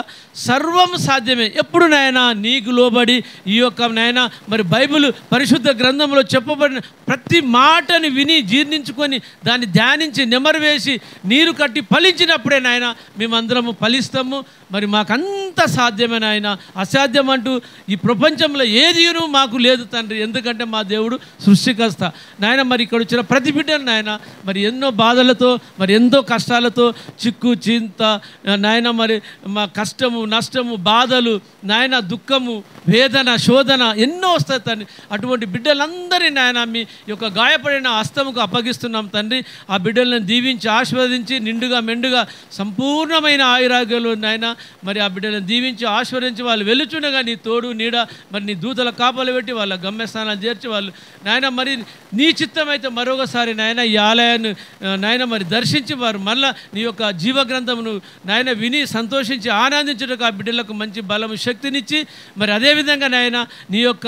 సర్వం సాధ్యమే. ఎప్పుడు నాయన నీకు లోబడి ఈ యొక్క నాయన మరి బైబిల్ పరిశుద్ధ గ్రంథంలో చెప్పబడిన ప్రతి మాటని విని జీర్ణించుకొని దాన్ని ధ్యానించి నెమరు వేసి నీరు కట్టి ఫలించినప్పుడే నాయన మేమందరము ఫలిస్తాము. మరి మాకంత సాధ్యమే నాయన. అసాధ్యం అంటూ ఈ ప్రపంచంలో ఏదిను మాకు లేదు తండ్రి. ఎందుకంటే మా దేవుడు సృష్టికర్త నాయన. మరి ఇక్కడ వచ్చిన ప్రతి బిడ్డను నాయన మరి ఎన్నో బాధలతో, మరి ఎంతో కష్టాలతో, చిక్కు చింత నాయన, మరి మా కష్టము, నష్టము, బాధలు నాయన, దుఃఖము, వేదన, శోధన ఎన్నో వస్తాయి తండ్రి. అటువంటి బిడ్డలందరినీ నాయన మీ యొక్క గాయపడిన హస్తముకు అప్పగిస్తున్నాం తండ్రి. ఆ బిడ్డలను దీవించి ఆశీర్వదించి నిండుగా మెండుగా సంపూర్ణమైన ఆయురాగ్యాలు నాయన మరి ఆ బిడ్డలను దీవించి ఆశీర్వదించి వాళ్ళు వెలుచుండగా నీ తోడు నీడ మరి నీ దూతల కాపలు పెట్టి వాళ్ళ గమ్యస్థానాలు చేర్చి వాళ్ళు నాయన మరి నీ చిత్తమైతే మరొకసారి నాయన ఈ ఆలయాన్ని నాయన మరి దర్శించి వారు మళ్ళా నీ యొక్క జీవగ్రంథమును నాయన విని సంతోషించి ఆనందించుటకు ఆ బిడ్డలకు మంచి బలము, శక్తినిచ్చి మరి అదేవిధంగా నాయన నీ యొక్క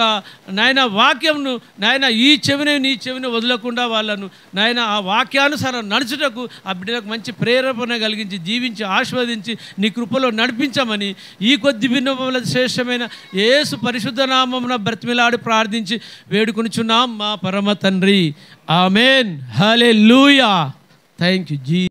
నాయన వాక్యంను నాయన ఈ చెవిని వదలకుండా వాళ్ళను నాయన ఆ వాక్యానుసారం నడుచుటకు ఆ బిడ్డలకు మంచి ప్రేరేపణ కలిగించి జీవించి ఆస్వాదించి నీ కృపలో నడిపించమని ఈ కొద్ది విన్నపముల శ్రేష్టమైన యేసు పరిశుద్ధ నామమున బ్రతిమిలాడి ప్రార్థించి వేడుకొనుచున్నాం మా పరమ తండ్రి. ఆమేన్. హల్లెలూయా. Thank you G.